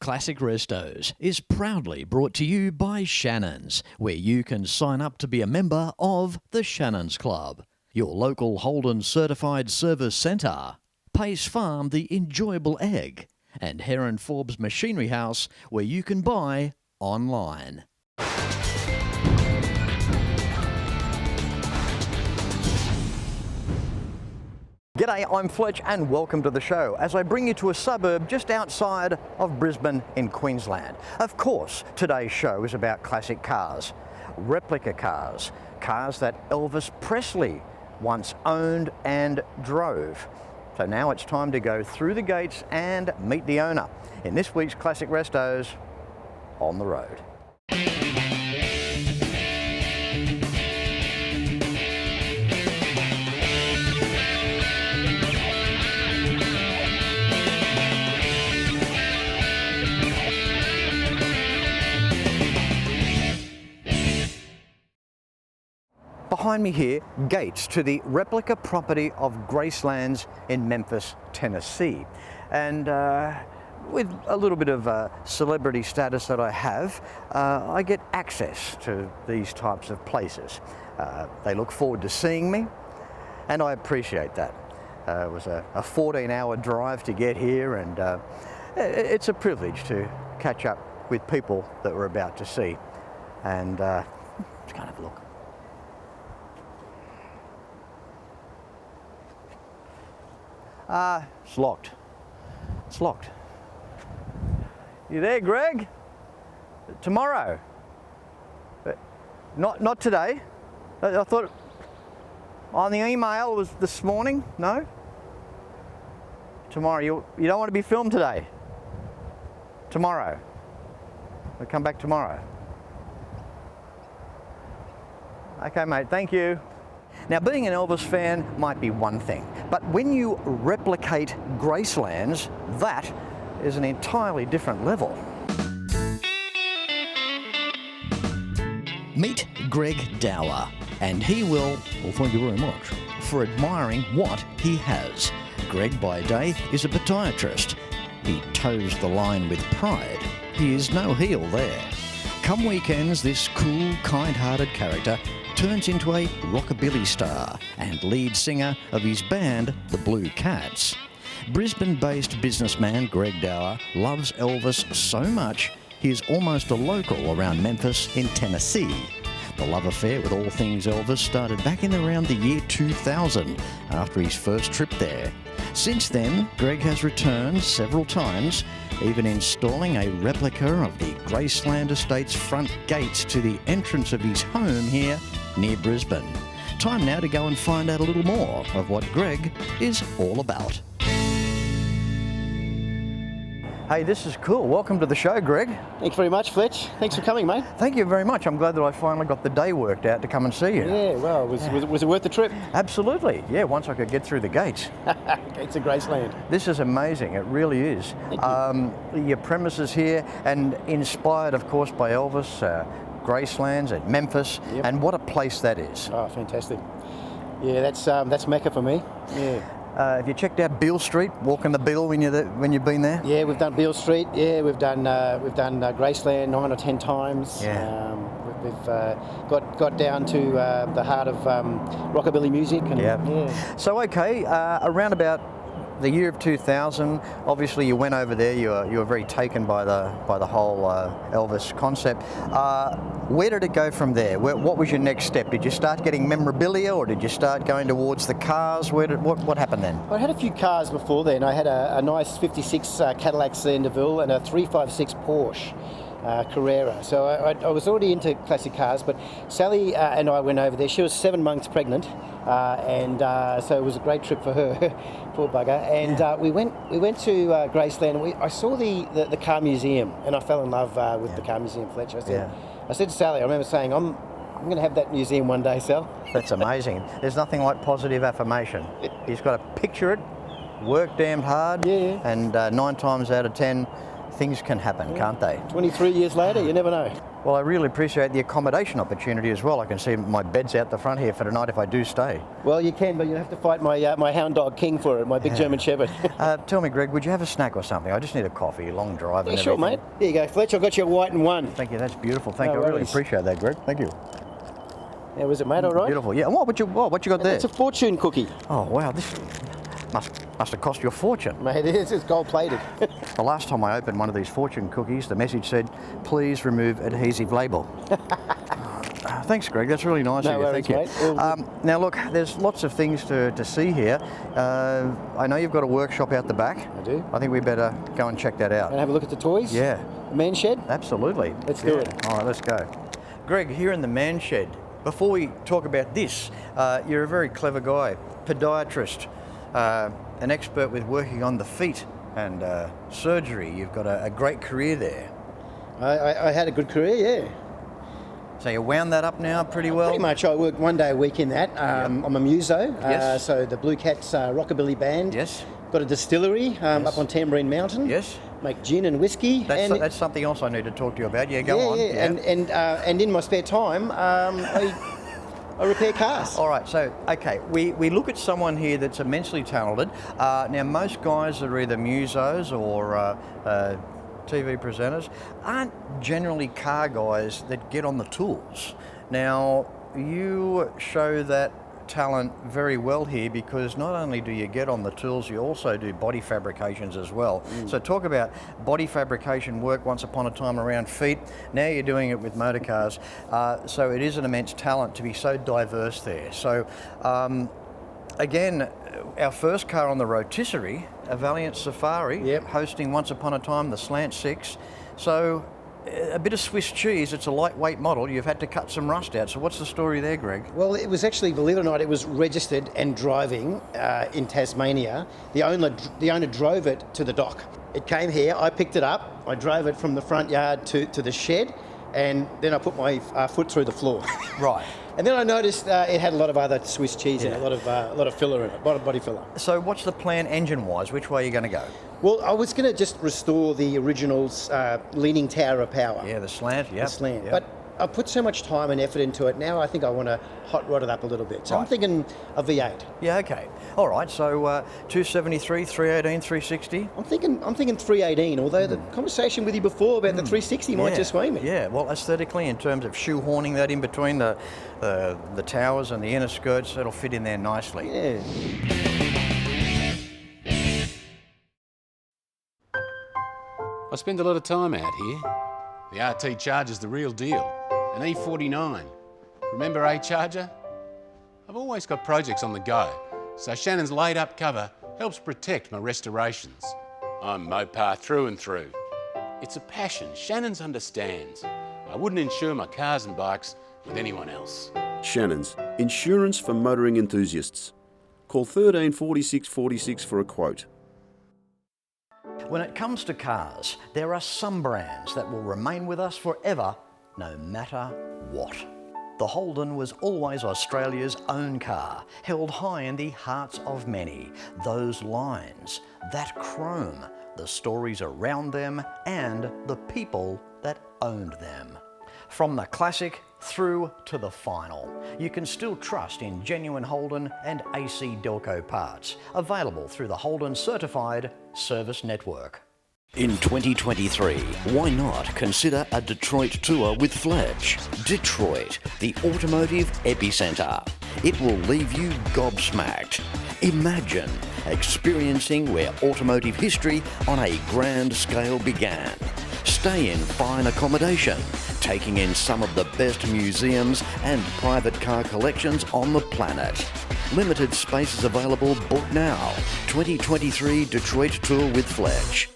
Classic Restos is proudly brought to you by Shannons, where you can sign up to be a member of the Shannons Club, your local Holden certified service centre, Pace Farm the enjoyable egg, and Heron Forbes Machinery House, where you can buy online. G'day, I'm Fletch and welcome to the show as I bring you to a suburb just outside of Brisbane in Queensland. Of course, today's show is about classic cars, replica cars, cars that Elvis Presley once owned and drove. So now it's time to go through the gates and meet the owner in this week's Classic Restos on the road. Behind me here, gates to the replica property of Graceland in Memphis, Tennessee. And with a little bit of celebrity status that I have, I get access to these types of places. They look forward to seeing me, and I appreciate that. It was a 14-hour drive to get here, and it's a privilege to catch up with people that we're about to see. And let's kind of look. It's locked. It's locked. You there, Greg? Tomorrow? Not today. I thought on the email it was this morning. No? Tomorrow. You don't want to be filmed today? Tomorrow. We'll come back tomorrow. Okay, mate. Thank you. Now, being an Elvis fan might be one thing, but when you replicate Gracelands, that is an entirely different level. Meet Greg Dower, and he will, well, thank you very much, for admiring what he has. Greg, by day, is a podiatrist. He toes the line with pride. He is no heel there. Come weekends, this cool, kind-hearted character turns into a Rockabilly star and lead singer of his band, the Blue Cats. Brisbane-based businessman Greg Dower loves Elvis so much he is almost a local around Memphis in Tennessee. The love affair with all things Elvis started back in around the year 2000 after his first trip there. Since then, Greg has returned several times, even installing a replica of the Graceland Estate's front gates to the entrance of his home here near Brisbane. Time now to go and find out a little more of what Greg is all about. Hey, this is cool. Welcome to the show, Greg. Thanks very much, Fletch. Thanks for coming, mate. Thank you very much. I'm glad that I finally got the day worked out to come and see you. Yeah, well, was it worth the trip? Absolutely. Yeah, once I could get through the gates. Gates of Graceland. This is amazing. It really is. Thank you. Your premises here, and inspired, of course, by Elvis, Graceland and Memphis, Yep. and what a place that is. Oh, fantastic. Yeah, that's Mecca for me. Yeah. Have you checked out Beale Street, walking the Beale when you've been there? Yeah, we've done Beale Street. Yeah, we've done Graceland 9 or 10 times. Yeah. We've got down to the heart of Rockabilly music. And, yeah. So okay, around about the year of 2000, obviously you went over there. You were very taken by the whole Elvis concept. Where did it go from there? What was your next step? Did you start getting memorabilia, or did you start going towards the cars? What happened then? I had a few cars before then. I had a nice 56 Cadillac Sanderville and a 356 Porsche Carrera. So I was already into classic cars, but Sally and I went over there. She was 7 months pregnant, and so it was a great trip for her, poor bugger. And we went to Graceland. I saw the car museum, and I fell in love with the car museum, Fletch. I said to Sally, I remember saying, I'm going to have that museum one day, Sal. That's amazing. There's nothing like positive affirmation. You've got to picture it, work damned hard, and 9 times out of 10, things can happen, can't they? 23 years later, you never know. Well, I really appreciate the accommodation opportunity as well. I can see my bed's out the front here for tonight if I do stay. Well, you can, but you have to fight my hound dog King for it, my big German Shepherd. Tell me, Greg, would you have a snack or something? I just need a coffee, long drive and Sure, everything. mate. Here you go, Fletch. I've got you a white and one. Thank you, that's beautiful. Thank No you. I really worries. appreciate that, Greg. Thank you. How was it, mate? All right? Beautiful. Yeah. What you got there? It's a fortune cookie. Oh, wow. This must have cost you a fortune. Mate, it's gold plated. The last time I opened one of these fortune cookies, the message said, "Please remove adhesive label." Thanks, Greg. That's really nice No of you. worries, Thank you. mate. Now, look, there's lots of things to see here. I know you've got a workshop out the back. I do. I think we better go and check that out. And have a look at the toys? Yeah, The man shed? absolutely. Let's do it. All right, let's go. Greg, here in the man shed, before we talk about this, you're a very clever guy, podiatrist, an expert with working on the feet and surgery. You've got a great career there. I had a good career, yeah. So you wound that up now pretty well? Pretty much. I work 1 day a week in that. I'm a muso, Yes. so the Blue Cats Rockabilly band. Yes. Got a distillery up on Tambourine Mountain. Yes. Make gin and whiskey. That's something else I need to talk to you about. Yeah, go on. Yeah. And in my spare time, I repair cars. All right, so, okay, we look at someone here that's immensely talented. Now, most guys that are either musos or TV presenters aren't generally car guys that get on the tools. Now, you show that talent very well here because not only do you get on the tools, you also do body fabrications as well. So talk about body fabrication work once upon a time around feet. Now you're doing it with motor cars. So it is an immense talent to be so diverse there. So again, our first car on the rotisserie, a Valiant Safari, Yep. hosting once upon a time the Slant 6. So a bit of Swiss cheese, it's a lightweight model, you've had to cut some rust out. So what's the story there, Greg? Well, it was actually, believe it or not, it was registered and driving in Tasmania. The owner drove it to the dock. It came here, I picked it up, I drove it from the front yard to the shed, and then I put my foot through the floor. Right. And then I noticed it had a lot of other Swiss cheese in it, a lot of filler in it, body filler. So what's the plan engine-wise? Which way are you going to go? Well, I was going to just restore the original's leaning tower of power. Yeah, the Slant, yeah. The slant. But I put so much time and effort into it. Now I think I want to hot rod it up a little bit. So I'm Right. thinking a V8. Yeah, okay. All right, so 273, 318, 360? I'm thinking 318. Although the conversation with you before about the 360 might just sway me. Yeah, well, aesthetically, in terms of shoehorning that in between the towers and the inner skirts, it'll fit in there nicely. Yeah. I spend a lot of time out here. The RT Charger's the real deal. An E49. Remember A-Charger? I've always got projects on the go, so Shannon's laid-up cover helps protect my restorations. I'm Mopar through and through. It's a passion Shannon's understands. I wouldn't insure my cars and bikes with anyone else. Shannons, insurance for motoring enthusiasts. Call 13 46 46 for a quote. When it comes to cars, there are some brands that will remain with us forever, no matter what. The Holden was always Australia's own car, held high in the hearts of many. Those lines, that chrome, the stories around them, and the people that owned them. From the classic through to the final, you can still trust in genuine Holden and AC Delco parts, available through the Holden Certified Service Network. In 2023, why not consider a Detroit tour with Fletch? Detroit, the automotive epicenter. It will leave you gobsmacked. Imagine experiencing where automotive history on a grand scale began. Stay in fine accommodation, taking in some of the best museums and private car collections on the planet. Limited spaces available, book now. 2023 Detroit tour with Fletch.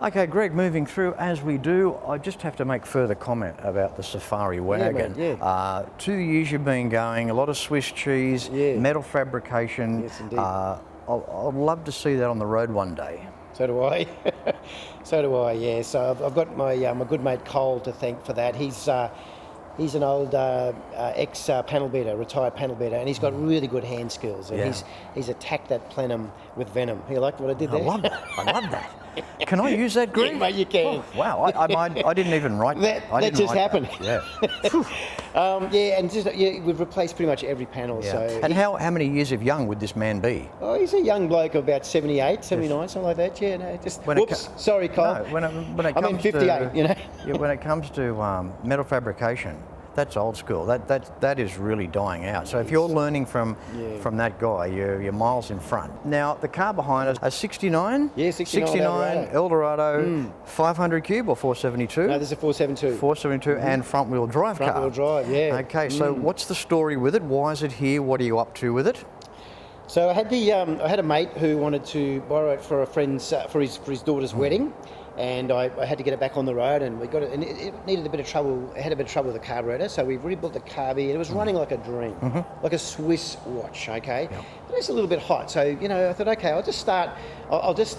Okay, Greg, moving through as we do, I just have to make further comment about the Safari wagon. Yeah. 2 years you've been going, a lot of Swiss cheese, metal fabrication. Yes, indeed. I'd love to see that on the road one day. So do I. So do I, yeah. So I've got my good mate Cole to thank for that. He's an old ex-panel beater, retired panel beater, and he's got really good hand skills. And he's attacked that plenum with venom. You like what I did there? I love that. I love that. Can I use that, Greg? Yeah, mate, you can. Oh, wow, I didn't even write that. That just happened. Yeah. And we've replaced pretty much every panel. Yeah. So And how many years of young would this man be? Oh, he's a young bloke of about 78, 79, something like that. Yeah, no, just whoops. Sorry, Kyle. No, when it I'm comes 58. to, You know. yeah, when it comes to metal fabrication, that's old school. That is really dying out. So if you're learning from that guy, you're miles in front. Now the car behind us, a 69. Yeah, 69 Eldorado, 500 cube or 472. No, there's a 472. 472 and front wheel drive car. Front wheel drive, yeah. Okay, so what's the story with it? Why is it here? What are you up to with it? So I had I had a mate who wanted to borrow it for a friend's for his daughter's wedding, and I had to get it back on the road, and we got it, and it needed a bit of trouble. It had a bit of trouble with the carburetor, so we rebuilt the carby, and it was running like a dream, like a Swiss watch. Okay, but it's a little bit hot, so I thought, okay, I'll just start. I'll just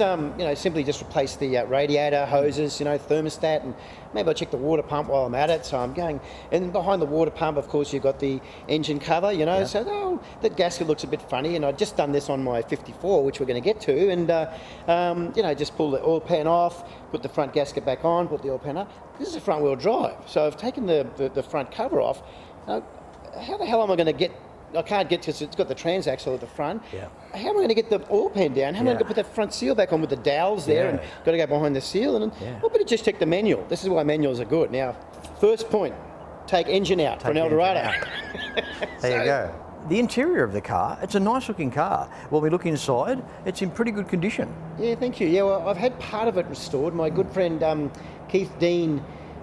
simply just replace the radiator hoses, thermostat, and maybe I'll check the water pump while I'm at it. So I'm going, and behind the water pump, of course, you've got the engine cover, so that gasket looks a bit funny, and I'd just done this on my 54, which we're going to get to, and just pull the oil pan off, put the front gasket back on, put the oil pan up. This is a front wheel drive, so I've taken the front cover off. How the hell am I going to get? I can't get to, it's got the transaxle at the front. Yeah. How am I going to get the oil pan down? How am I going to put that front seal back on with the dowels there, and got to go behind the seal? And I better just check the manual. This is why manuals are good. Now, first point, take engine out for an Eldorado. There you go. The interior of the car, it's a nice looking car. When we look inside, it's in pretty good condition. Yeah, thank you. Yeah, well, I've had part of it restored. My good friend Keith Dean,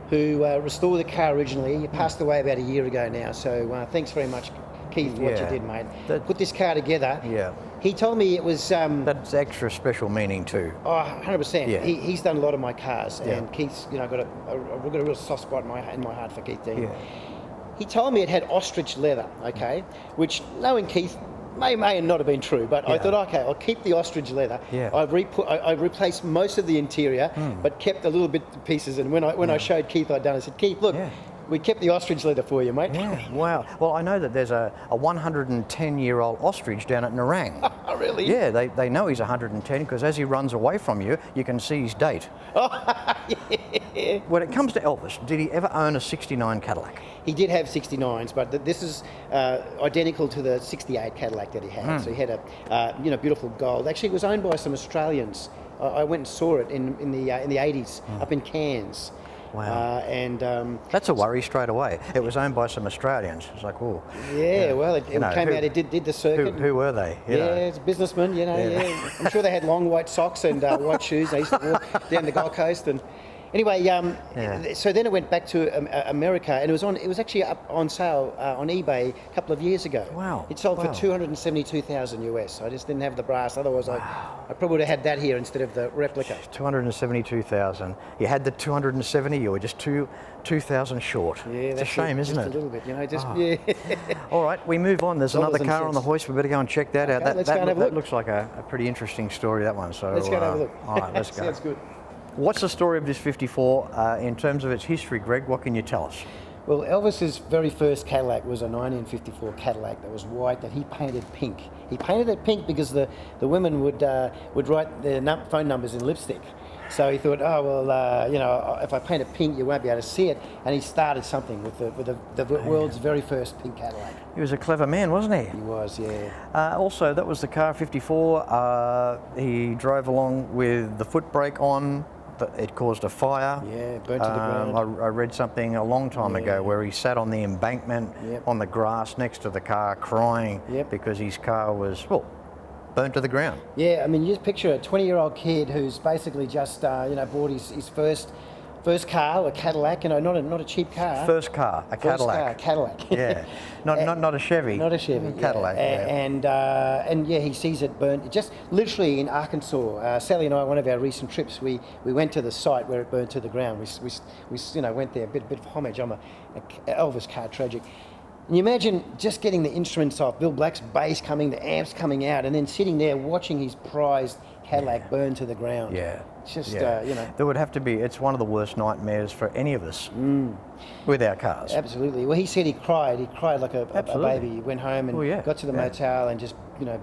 who restored the car originally, he passed away about a year ago now. So thanks very much, Keith, for what you did, mate. Put this car together. Yeah. He told me it was... That's extra special meaning too. Oh, 100%. Yeah. He's done a lot of my cars, and Keith's, got a real soft spot in my heart for Keith Dean. Yeah. He told me it had ostrich leather, okay, which, knowing Keith, may not have been true, but I thought, okay, I'll keep the ostrich leather. Yeah. I've replaced most of the interior, but kept a little bit of pieces. And when I showed Keith I'd done, I said, Keith, look, we kept the ostrich leather for you, mate. Yeah, wow. Well, I know that there's a 110-year-old ostrich down at Nerang. Oh, really? Yeah, they know he's 110 because as he runs away from you, you can see his date. Yeah. When it comes to Elvis, did he ever own a 69 Cadillac? He did have 69s, but this is identical to the 68 Cadillac that he had. So he had a beautiful gold. Actually, it was owned by some Australians. I went and saw it in the 80s up in Cairns. Wow. That's a worry straight away. It was owned by some Australians. It's like, oh. Yeah, well, it came out, it did the circuit. Who were they? It's businessmen, I'm sure they had long white socks and white shoes. They used to walk down the Gold Coast. And anyway, so then it went back to America, and it was actually up on sale on eBay a couple of years ago. Wow. It sold for $272,000 US. I just didn't have the brass. Otherwise, I probably would have had that here instead of the replica. 272,000. You had the 270. You were just 2,000 short. Yeah, it's a shame, isn't it? Just a little bit, All right, we move on. There's another car on the hoist. We better go and check that out. Let's go and have a look. That looks like a pretty interesting story, that one. So let's go and have a look. All right, let's go. Sounds good. What's the story of this 54 in terms of its history, Greg? What can you tell us? Well, Elvis's very first Cadillac was a 1954 Cadillac that was white that he painted pink. He painted it pink because the women would write their phone numbers in lipstick. So he thought, if I paint it pink, you won't be able to see it. And he started something with the world's very first pink Cadillac. He was a clever man, wasn't he? He was, yeah. Also, that was the car 54. He drove along with the foot brake on. It caused a fire. Yeah, burnt to the ground. I read something a long time ago where he sat on the embankment on the grass next to the car crying because his car was, burnt to the ground. Yeah, I mean, you just picture a 20-year-old kid who's basically just, bought his first car, a Cadillac, not a cheap car. First car, a Cadillac. Cadillac. Yeah, not a Chevy. Not a Chevy. Cadillac. And he sees it burnt. Just literally in Arkansas. Sally and I, one of our recent trips, we went to the site where it burnt to the ground. We went there, a bit of homage. I'm a Elvis car tragic. And you imagine just getting the instruments off, Bill Black's bass coming, the amps coming out, and then sitting there watching his prized Cadillac burn to the ground. Yeah. It's just, There would have to be, it's one of the worst nightmares for any of us with our cars. Absolutely. Well, he said he cried like a baby. He went home and got to the motel and just,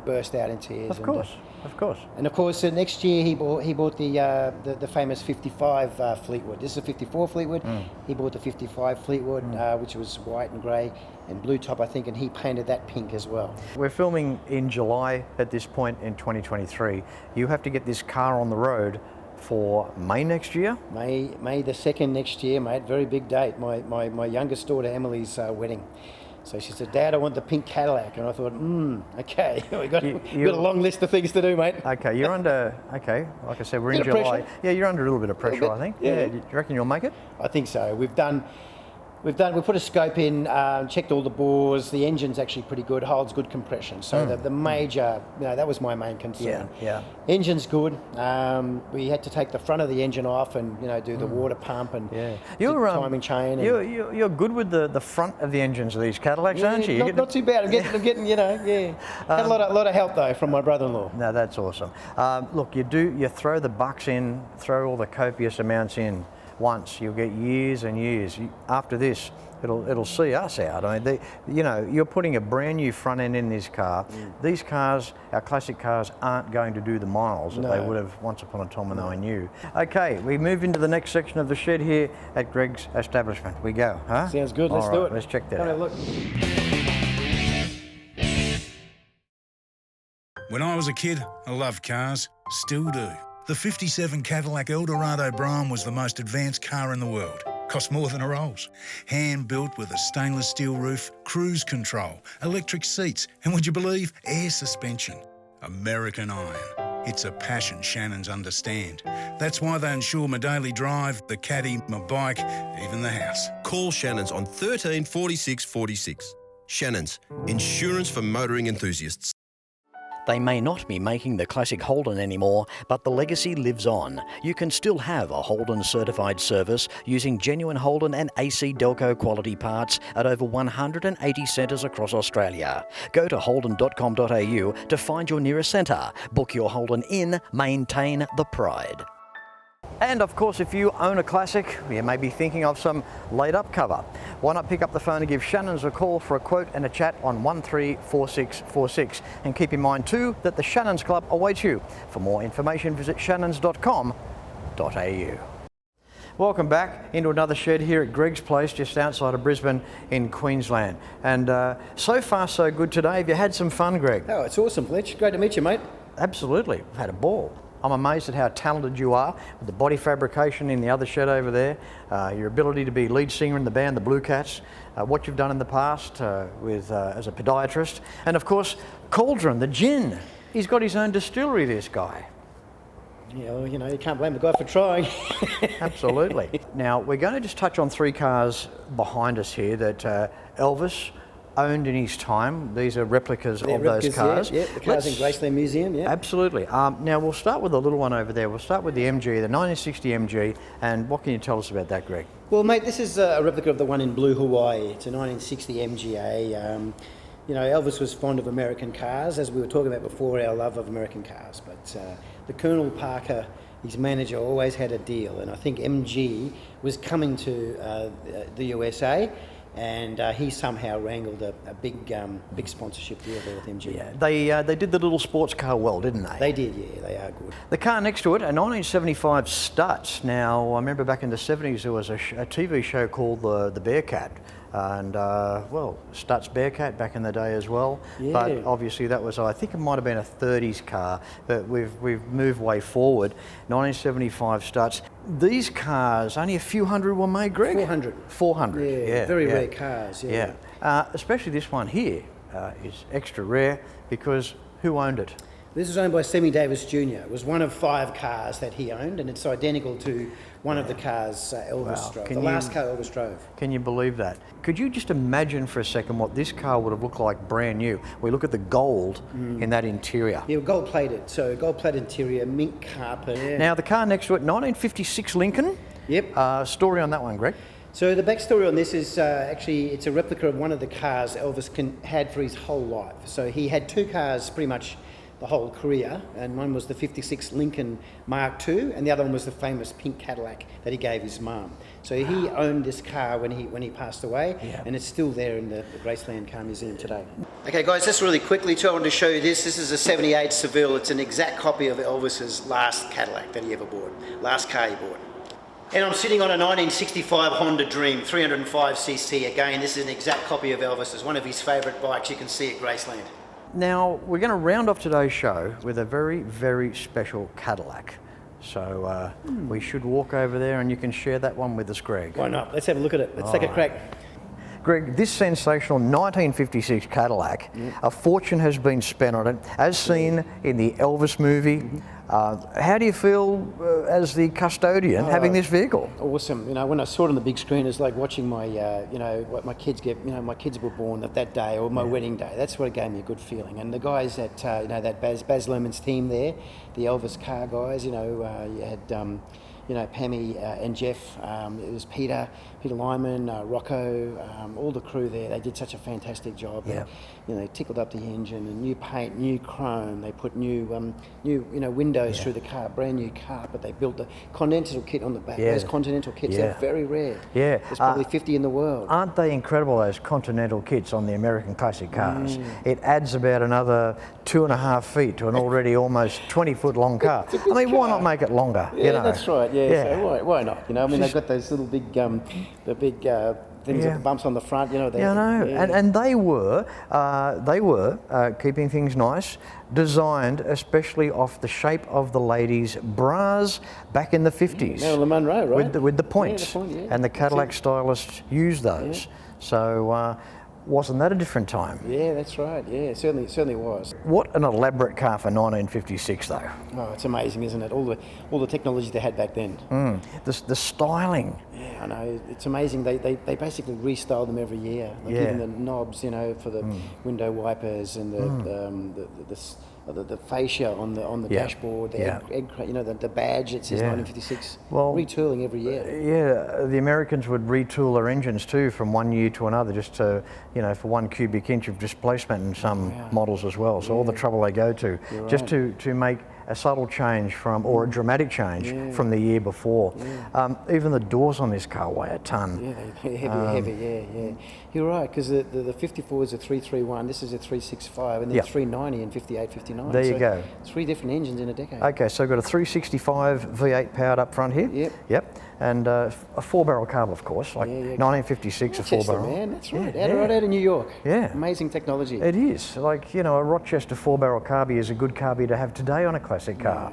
burst out in tears. Of course. of course. And of course, next year he bought the famous 55 Fleetwood. This is a 54 Fleetwood. He bought the 55 Fleetwood, which was white and grey and blue top, I think, and he painted that pink as well. We're filming in July at this point in 2023. You have to get this car on the road for May next year? May the 2nd next year, mate. Very big date. My youngest daughter Emily's wedding. So she said, Dad, I want the pink Cadillac. And I thought, okay, we've got a long list of things to do, mate. Okay, you're under, like I said, we're in Bit of July. pressure. Yeah, you're under a little bit of pressure, I think. Yeah. Do you reckon you'll make it? I think so. We put a scope in, checked all the bores. The engine's actually pretty good, holds good compression. So the major, that was my main concern. Yeah. Engine's good. We had to take the front of the engine off and do the water pump and timing chain. You're good with the front of the engines of these Cadillacs, aren't you? Not too bad. I'm getting. Had a lot of help though from my brother-in-law. No, that's awesome. Look, you throw the bucks in, throw all the copious amounts in. Once you'll get years and years. After this, it'll see us out. I mean, you're putting a brand new front end in this car. These cars, our classic cars, aren't going to do the miles that they would have once upon a time when they were new. Okay, we move into the next section of the shed here at Greg's establishment. We go, huh? Sounds good. Let's do it. Let's check that out. Have a look. When I was a kid, I loved cars. Still do. The 57 Cadillac Eldorado Brougham was the most advanced car in the world. Cost more than a Rolls. Hand-built with a stainless steel roof, cruise control, electric seats, and would you believe, air suspension. American iron. It's a passion Shannons understand. That's why they insure my daily drive, the caddy, my bike, even the house. Call Shannons on 13 46 46. Shannons, insurance for motoring enthusiasts. They may not be making the classic Holden anymore, but the legacy lives on. You can still have a Holden certified service using genuine Holden and AC Delco quality parts at over 180 centres across Australia. Go to holden.com.au to find your nearest centre. Book your Holden in, maintain the pride. And of course, if you own a classic, you may be thinking of some laid-up cover. Why not pick up the phone and give Shannons a call for a quote and a chat on 134646. And keep in mind too that the Shannons Club awaits you. For more information, visit shannons.com.au. Welcome back into another shed here at Greg's place, just outside of Brisbane in Queensland. And so far so good today. Have you had some fun, Greg? Oh, it's awesome, Fletch. Great to meet you, mate. Absolutely. I've had a ball. I'm amazed at how talented you are with the body fabrication in the other shed over there, your ability to be lead singer in the band, the Blue Cats, what you've done in the past as a podiatrist, and of course, Cauldron, the gin. He's got his own distillery, this guy. Yeah, well, you can't blame the guy for trying. Absolutely. Now, we're going to just touch on 3 cars behind us here that Elvis owned in his time. These are replicas of those cars. Yeah, the cars in Graceland Museum, yeah. Absolutely. Now we'll start with the little one over there. We'll start with the MG, the 1960 MG, and what can you tell us about that, Greg? Well, mate, this is a replica of the one in Blue, Hawaii. It's a 1960 MGA. Elvis was fond of American cars, as we were talking about before, our love of American cars. But the Colonel Parker, his manager, always had a deal, and I think MG was coming to the USA, and he somehow wrangled a big sponsorship deal there with MG. Yeah, they did the little sports car well, didn't they? They did, yeah, they are good. The car next to it, a 1975 Stutz. Now, I remember back in the 70s there was a TV show called the Bearcat. And Stutz Bearcat back in the day as well. Yeah. But obviously that was, I think it might have been a 30s car, but we've moved way forward. 1975 Stutz. These cars, only a few hundred were made, Greg? 400. 400, yeah. Very rare cars, yeah. Especially this one here is extra rare because who owned it? This was owned by Sammy Davis Jr. It was one of 5 cars that he owned, and it's identical to one of the cars Elvis drove, the last car Elvis drove. Can you believe that? Could you just imagine for a second what this car would have looked like brand new? We look at the gold in that interior. Yeah, gold plated, so gold plated interior, mink carpet. Yeah. Now the car next to it, 1956 Lincoln. Yep. Story on that one, Greg? So the backstory on this is actually it's a replica of one of the cars Elvis had for his whole life. So he had 2 cars pretty much the whole career, and one was the 56 Lincoln Mark II, and the other one was the famous pink Cadillac that he gave his mum. So he owned this car when he passed away, and it's still there in the Graceland Car Museum today. Okay guys, just really quickly too, I wanted to show you this. This is a 78 Seville. It's an exact copy of Elvis's last Cadillac that he ever bought, last car he bought. And I'm sitting on a 1965 Honda Dream, 305cc. Again, this is an exact copy of Elvis's, one of his favourite bikes you can see at Graceland. Now, we're going to round off today's show with a very, very special Cadillac. So we should walk over there and you can share that one with us, Greg. Why not? Let's have a look at it. Let's take a crack. Greg, this sensational 1956 Cadillac, a fortune has been spent on it, as seen in the Elvis movie. How do you feel as the custodian having this vehicle? Awesome. You know, when I saw it on the big screen, it's like watching my, you know, what my kids get. You know, my kids were born that day, or my wedding day. That's what gave me a good feeling. And the guys that, you know, that Baz Luhrmann's team there, the Elvis car guys. You know, you had. You know, Pammy and Jeff, it was Peter Lyman, Rocco, all the crew there. They did such a fantastic job. Yeah. You know, they tickled up the engine, and new paint, new chrome. They put new you know, windows through the car, brand new carpet. They built the Continental kit on the back. Those Continental kits, they're very rare. Yeah. There's probably 50 in the world. Aren't they incredible, those Continental kits on the American classic cars? It adds about another 2.5 feet to an already almost 20-foot long car. I mean, why not make it longer? Yeah, you know? That's right. Yeah. So why not? You know, I mean, they've got those little big, the big things with the bumps on the front. You know. Yeah, I know. And they were keeping things nice, designed especially off the shape of the ladies' bras back in the 50s. Marilyn Monroe, right? With the points. Yeah, the point, And the Cadillac stylists used those. So. Wasn't that a different time? Yeah, that's right. Yeah, certainly was. What an elaborate car for 1956, though. Oh, it's amazing, isn't it? All the technology they had back then. The styling. Yeah, I know. It's amazing. They basically restyle them every year. Like even the knobs, you know, for the window wipers and the fascia on the dashboard, the egg, you know, the badge that says 1956. Well, retooling every year. Yeah, the Americans would retool their engines too from one year to another, just to, you know, for 1 cubic inch of displacement in some models as well. So all the trouble they go to just to make a subtle change from, or a dramatic change from the year before. Even the doors on this car weigh a ton. Yeah, they're heavy. You're right, because the 54 is a 331, this is a 365, and then 390 and 58, 59. There you go. 3 different engines in a decade. Okay, so we've got a 365 V8 powered up front here. Yep. And a 4-barrel carb, of course, like 1956, a 4-barrel. Man, that's right. Right out of New York. Yeah. Amazing technology. It is. Like, you know, a Rochester 4-barrel carby is a good carby to have today on a classic car.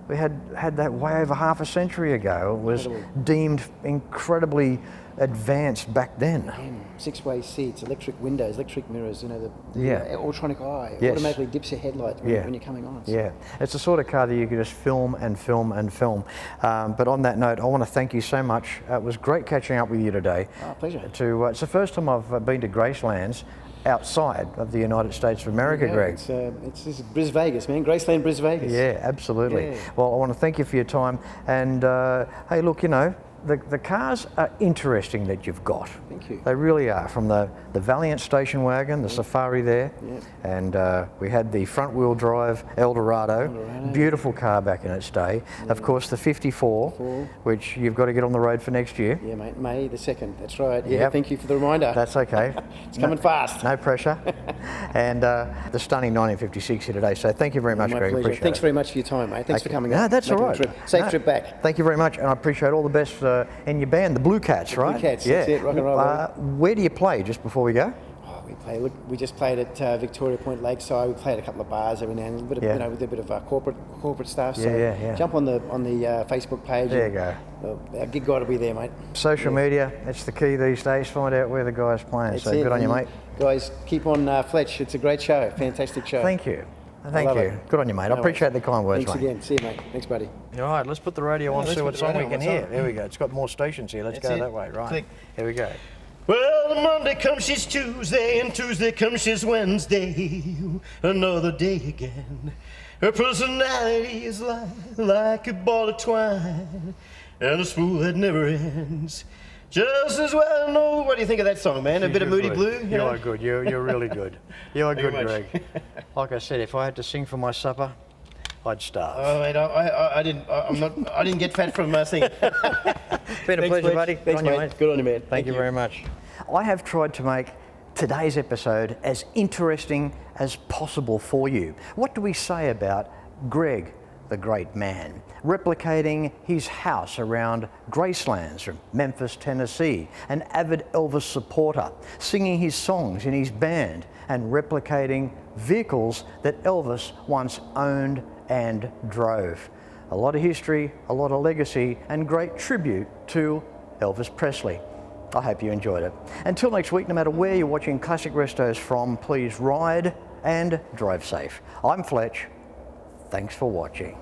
We had that way over half a century ago. It was deemed incredibly advanced back then. 6-way seats, electric windows, electric mirrors, you know, the ultronic eye, automatically dips your headlight when you're coming on. So. Yeah, it's the sort of car that you can just film and film and film. But on that note, I want to thank you so much. It was great catching up with you today. Oh, pleasure. It's the first time I've been to Gracelands outside of the United States of America, Greg. It's Bris Vegas, man. Graceland, Bris Vegas. Yeah, absolutely. Well, I want to thank you for your time. And hey, look, you know, the cars are interesting that you've got. Thank you. They really are. From the Valiant station wagon, the Safari there, and we had the front-wheel drive Eldorado. Beautiful car back in its day. Of course, the 54, which you've got to get on the road for next year. Yeah, mate. May the 2nd. That's right. Yeah. Thank you for the reminder. That's okay. It's coming fast. No pressure. And the stunning 1956 here today. So thank you very much, Greg. Pleasure. Thanks very much for your time, mate. Thanks for coming. No, that's all right. Safe trip back. Thank you very much, and I appreciate all the best in your band, the Blue Cats, right? Blue Cats, that's it, rock and roll. Where do you play, just before we go? We just played at Victoria Point Lakeside. We played a couple of bars every now and then, a bit of, you know, with a bit of corporate stuff. So jump on the Facebook page. There you go. Our gig guide will be there, mate. Social media, it's the key these days. Find out where the guy's playing. So good on you, mate. Guys, keep on Fletch. It's a great show, fantastic show. Thank you. Thank you. Good on you, mate. I appreciate the kind words, Thanks mate. again. See you, mate. Thanks, buddy. All right, let's put the radio on, see what song we can hear. There we go. It's got more stations here. Let's go that way. Right. Click. Here we go. Well, Monday comes, she's Tuesday, and Tuesday comes, she's Wednesday. Another day again. Her personality is like a ball of twine, and a spool that never ends. Just as well. No, what do you think of that song, man? A bit of Moody Blue? You are good. You're really good. You are good, very much. Greg. Like I said, if I had to sing for my supper, I'd starve. Oh, mate, I didn't get fat from singing. Been a pleasure, Fletch. buddy. Thanks, Good on you, mate. Good on you, man. Thank you very much. I have tried to make today's episode as interesting as possible for you. What do we say about Greg, the great man, replicating his house around Graceland from Memphis, Tennessee, an avid Elvis supporter, singing his songs in his band and replicating vehicles that Elvis once owned and drove. A lot of history, a lot of legacy, and great tribute to Elvis Presley. I hope you enjoyed it. Until next week, no matter where you're watching Classic Restos from, please ride and drive safe. I'm Fletch. Thanks for watching.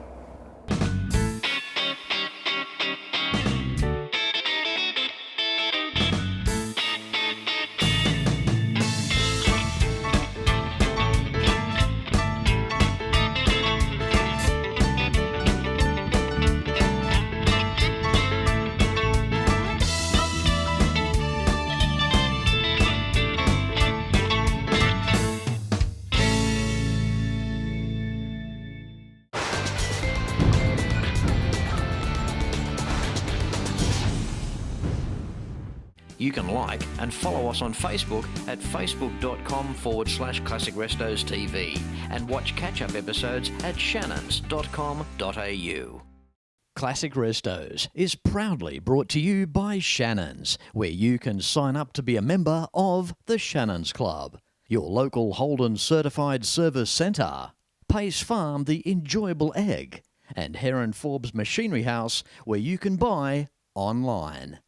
You can like and follow us on Facebook at facebook.com/ClassicRestosTV and watch catch-up episodes at shannons.com.au. Classic Restos is proudly brought to you by Shannons, where you can sign up to be a member of the Shannons Club, your local Holden certified service centre, Pace Farm the enjoyable egg, and Heron Forbes Machinery House, where you can buy online.